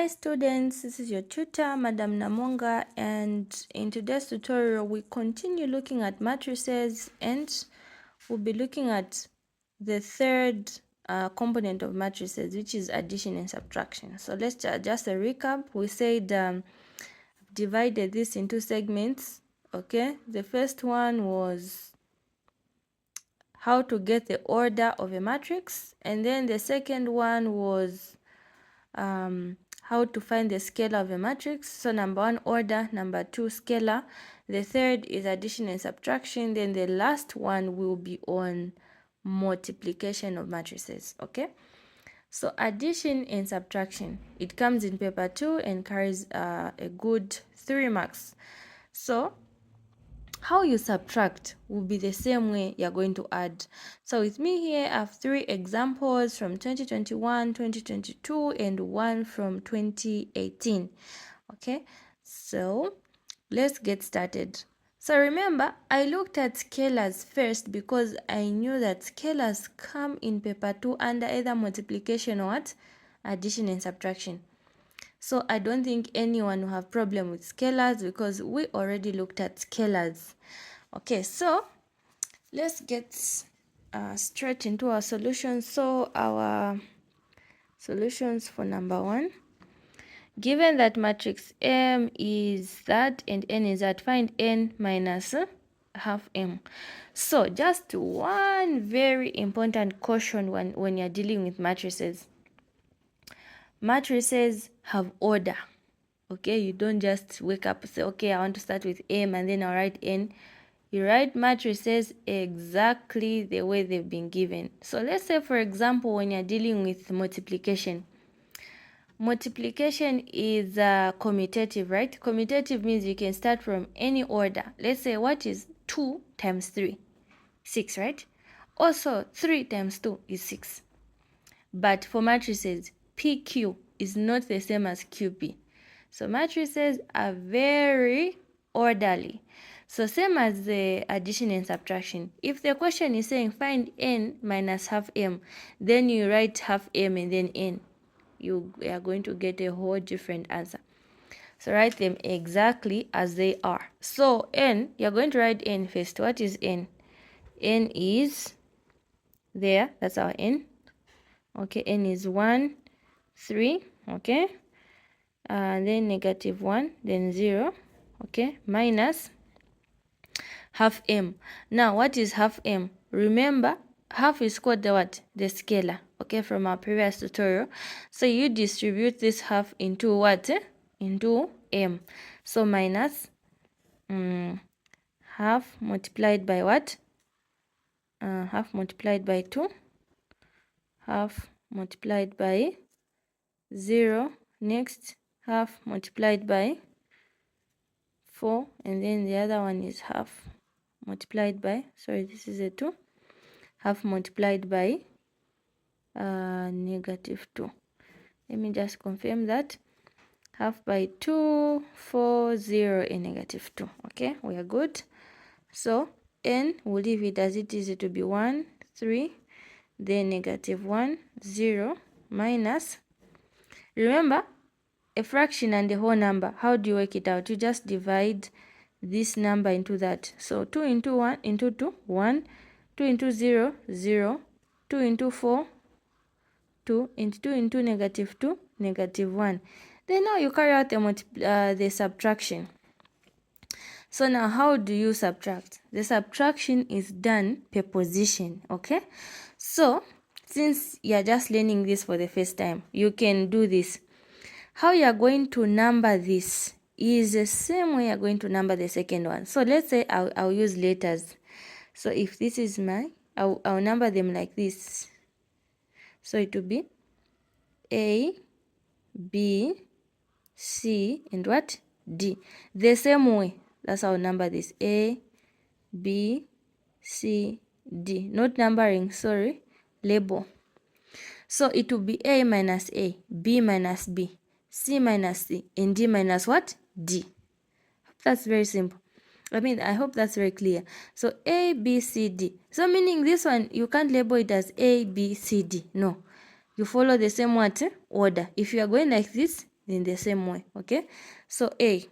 Hi students, this is your tutor, Madam Namonga, and in today's tutorial we continue looking at matrices, and we'll be looking at the third component of matrices, which is addition and subtraction. So let's just a recap. We said divided this into segments. Okay, the first one was how to get the order of a matrix, and then the second one was how to find the scalar of a matrix. So number one, order; number two, scalar; the third is addition and subtraction; then the last one will be on multiplication of matrices. Okay, so addition and subtraction, it comes in paper 2 and carries a good 3 marks. So how you subtract will be the same way you're going to add. So with me here, I have 3 examples from 2021, 2022, and 1 from 2018. Okay, so let's get started. So remember, I looked at scalars first because I knew that scalars come in paper 2 under either multiplication or what? Addition and subtraction. So I don't think anyone will have problem with scalars because we already looked at scalars. Okay, so let's get straight into our solutions. So our solutions for number 1. Given that matrix M is that and N is that, find N minus half M. So just one very important caution when you're dealing with matrices. Matrices have order. Okay, you don't just wake up and say, okay, I want to start with M and then I'll write N. You write matrices exactly the way they've been given. So let's say, for example, when you're dealing with multiplication. Multiplication is commutative, right? Commutative means you can start from any order. Let's say, what is 2 times 3? 6, right? Also, 3 times 2 is 6. But for matrices, PQ is not the same as QP. So matrices are very orderly. So same as the addition and subtraction. If the question is saying find N minus half M, then you write half M and then N. You are going to get a whole different answer. So write them exactly as they are. So N, you're going to write N first. What is N? N is there. That's our N. Okay, N is 1, 3. Okay. Then negative 1, then 0. Okay, minus half M. Now, what is half M? Remember, half is called the what? The scalar. Okay, from our previous tutorial. So you distribute this half into what? Into M. So minus half multiplied by what? Half multiplied by 2. Half multiplied by 0. Next, half multiplied by 4. And then the other one is half multiplied by, sorry, this is a 2. Half multiplied by negative 2. Let me just confirm that. Half by 2, 4, 0, and negative 2. Okay, we are good. So N, we'll leave it as it is to be 1, 3, then negative 1, 0, minus. Remember, a fraction and a whole number, how do you work it out? You just divide this number into that. So 2 into 1 into 2, 1. 2 into 0, 0. 2 into 4, 2. Into 2 into negative 2, negative 1. Then now you carry out the subtraction. So now how do you subtract? The subtraction is done per position, okay? So since you're just learning this for the first time, you can do this. How you're going to number this is the same way you're going to number the second one. So let's say I'll use letters. So if this is I'll number them like this. So it will be A, B, C, and what? D. The same way. That's how I'll number this. A, B, C, D. Not numbering, sorry. Label. So it will be A minus A, B minus B, C minus C, and D minus what? D. That's very simple. I hope that's very clear. So A, B, C, D. So meaning this one, you can't label it as A, B, C, D. No. You follow the same what? Order. If you are going like this, in the same way. Okay, so a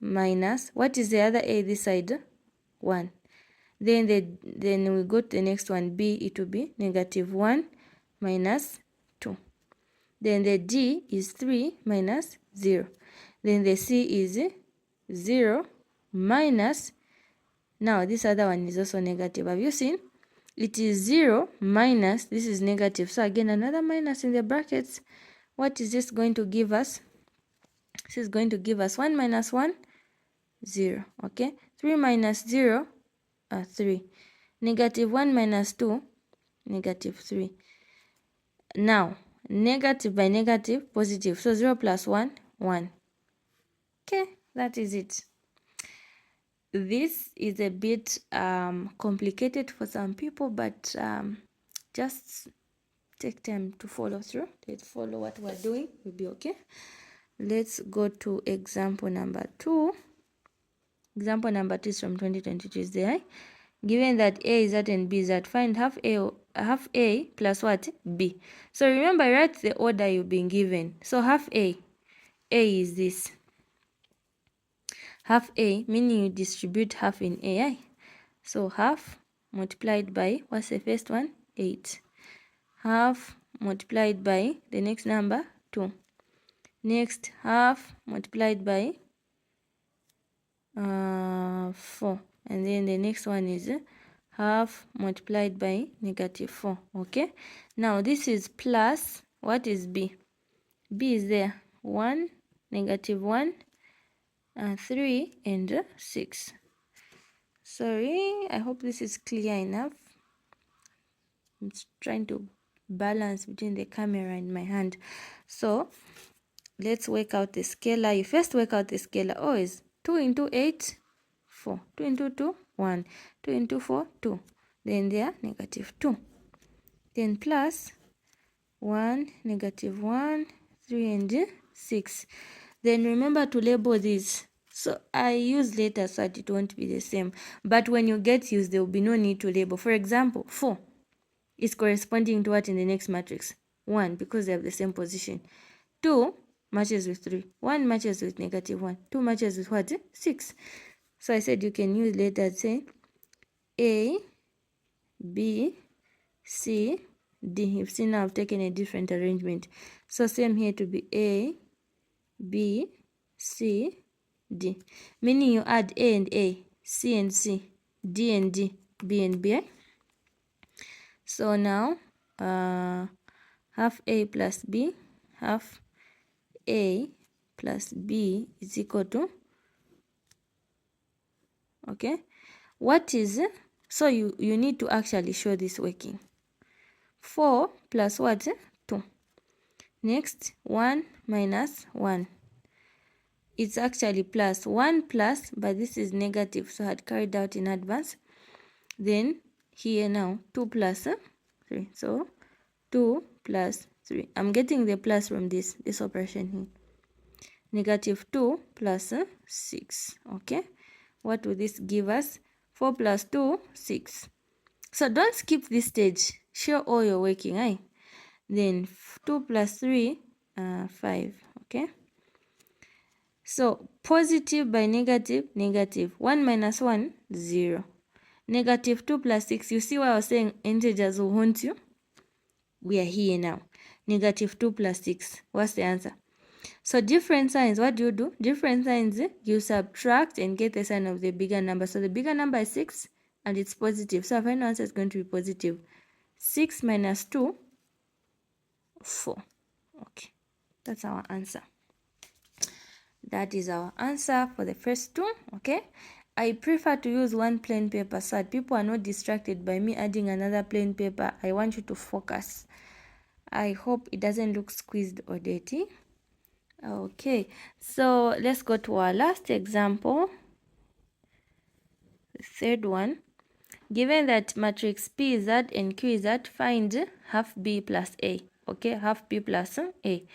minus, what is the other a this side? 1. Then we go to the next one, b, it will be -1 minus 2. Then the d is 3 minus 0. Then the c is 0 minus, now this other one is also negative. Have you seen? It is 0 minus, this is negative. So again, another minus in the brackets. What is this going to give us? This is going to give us 1 minus 1, 0. Okay, 3 minus 0, 3. -1 minus 2, -3. Now, negative by negative, positive. So 0 plus 1, 1. Okay, that is it. This is a bit complicated for some people, but just take time to follow through. Let's follow what we're doing. We'll be okay. Let's go to example number 2. Example number 2 is from 2022 is there. Given that a is that and b is that, find half a plus what? B. So remember, write the order you've been given. So half a is this. Half a, meaning you distribute half in a. So half multiplied by, what's the first one? 8. Half multiplied by the next number, 2. Next, half multiplied by 4. And then the next one is half multiplied by -4. Okay, now this is plus, what is b? B is there, 1, -1, 3 and 6. Sorry, I hope this is clear enough. I'm trying to balance between the camera and my hand. So let's work out the scalar. You first work out the scalar. Oh, is 2 into 8, 4. 2 into 2, 1. 2 into 4, 2. Then there, -2. Then plus 1, -1, 3 and 6. Then remember to label these. So I use letters so that it won't be the same. But when you get used, there will be no need to label. For example, 4 is corresponding to what in the next matrix? 1, because they have the same position. 2 matches with 3. 1 matches with -1. 2 matches with what? 6. So I said you can use letters, say A, B, C, D. You've seen now I've taken a different arrangement. So same here to be A, B, C, D. Meaning you add A and A, C and C, D and D, B and B. So now half A plus B, half A plus B is equal to, okay, what is, so you need to actually show this working. 4 plus what? 2. Next, 1 minus 1. It's actually plus 1 plus, but this is negative, so I had carried out in advance. Then here now 2 plus 3. So 2 plus 3. I'm getting the plus from this operation here. -2 plus 6. Okay. What will this give us? 4 plus 2, 6. So don't skip this stage. Show all your working. Then 2 plus 3, 5. Okay. So positive by negative, negative. 1 minus 1, 0. -2 plus 6. You see why I was saying integers will haunt you? We are here now. -2 plus 6. What's the answer? So different signs, what do you do? Different signs, you subtract and get the sign of the bigger number. So the bigger number is 6 and it's positive. So our final answer is going to be positive. 6 minus 2, 4. Okay, that's our answer. That is our answer for the first two. Okay, I prefer to use one plain paper so that people are not distracted by me adding another plain paper. I want you to focus. I hope it doesn't look squeezed or dirty. Okay, so let's go to our last example, the third one. Given that matrix P is that and Q is that, find half B plus A. Okay, half B plus A.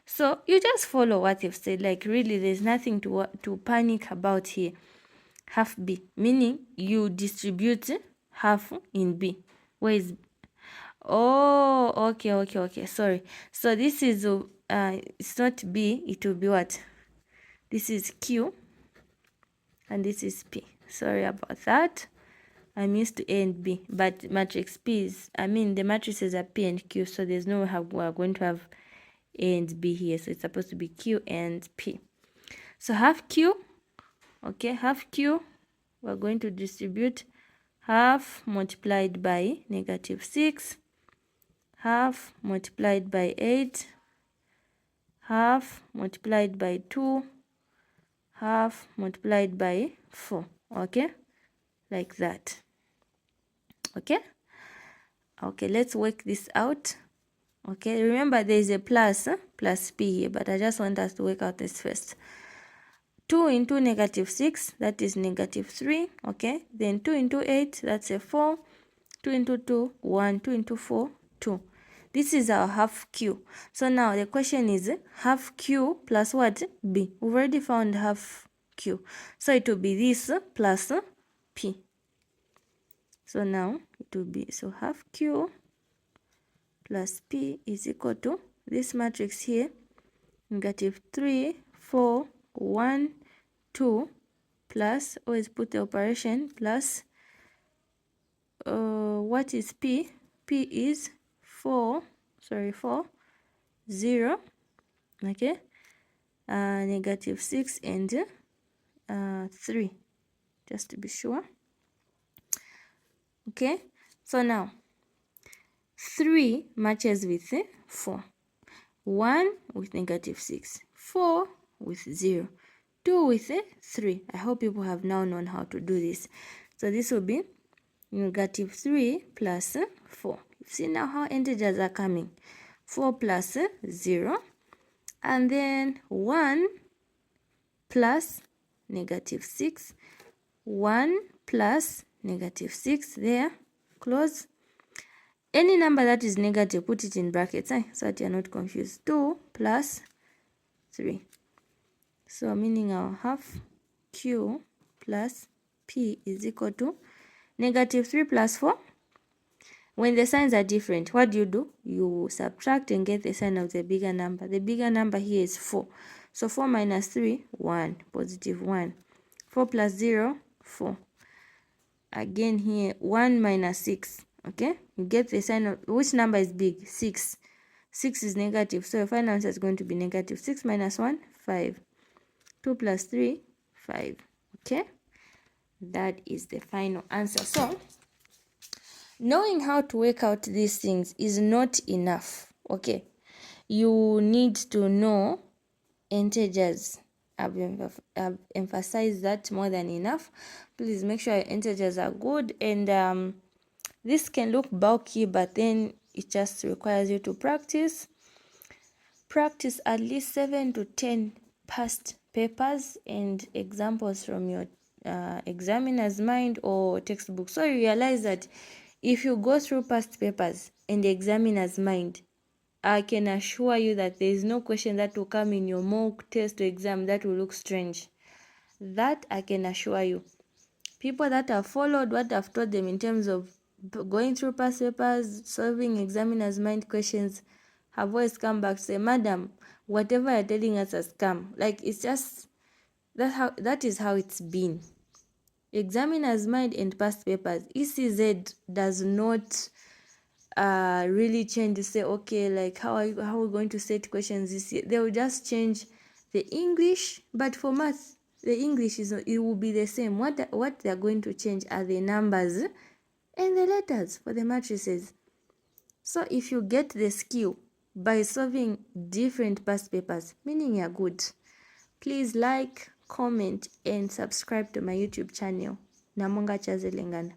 So you just follow what you've said. Like really, there's nothing to panic about here. Half B, meaning you distribute half in B. Where is? Oh, okay. Sorry. So this is it's not B, it will be what? This is Q and this is P. Sorry about that. I'm used to A and B, but matrix P is, the matrices are P and Q, so there's no way we're going to have A and B here, so it's supposed to be Q and P. So half Q, okay, half Q, we're going to distribute half multiplied by -6, half multiplied by 8, half multiplied by 2, half multiplied by 4, okay, like that. Okay, let's work this out. Okay, remember there is a plus P here, but I just want us to work out this first. 2 into -6, that is -3, okay, then 2 into 8, that's a 4, 2 into 2, 1, 2 into 4, 2. This is our half Q. So now the question is half Q plus what? B. We've already found half Q. So it will be this plus P. So now it will be, so half Q plus P is equal to this matrix here, -3, 4, 1, 2, plus, always put the operation, plus, what is P? P is 4, 0, okay, -6 and 3, just to be sure. Okay, so now 3 matches with 4, 1 with -6, 4 with 0, 2 with 3. I hope people have now known how to do this. So this will be -3 plus 4. See now how integers are coming. 4 plus 0, and then 1 plus -6, 1 plus -6, there, close. Any number that is negative, put it in brackets, so that you're not confused. 2 plus 3. So meaning our half Q plus P is equal to -3 plus 4. When the signs are different, what do? You subtract and get the sign of the bigger number. The bigger number here is 4. So 4 minus 3, 1, positive 1. 4 plus 0, 4. Again here, 1 minus 6. Okay, you get the sign of, which number is big? 6. 6 is negative, so your final answer is going to be -6 minus 1, 5. 2 plus 3, 5. Okay, that is the final answer. So knowing how to work out these things is not enough. Okay, you need to know integers. I've emphasized that more than enough. Please make sure your integers are good, and this can look bulky, but then it just requires you to practice at least 7 to 10 past papers and examples from your examiner's mind or textbook. So you realize that if you go through past papers and the examiner's mind, I can assure you that there is no question that will come in your mock test or exam that will look strange. That I can assure you. People that have followed what I've taught them in terms of going through past papers, solving examiner's mind questions, have always come back to say, Madam, whatever you're telling us has come. Like, it's just, that is how it's been. Examiner's mind and past papers, ECZ does not really change to say, okay, like how are we going to set questions this year? They will just change the English, but for math, the English it will be the same. What they are going to change are the numbers and the letters for the matrices. So if you get the skill by solving different past papers, meaning you're good. Please like, comment, and subscribe to my YouTube channel, Namunga Chazelengana.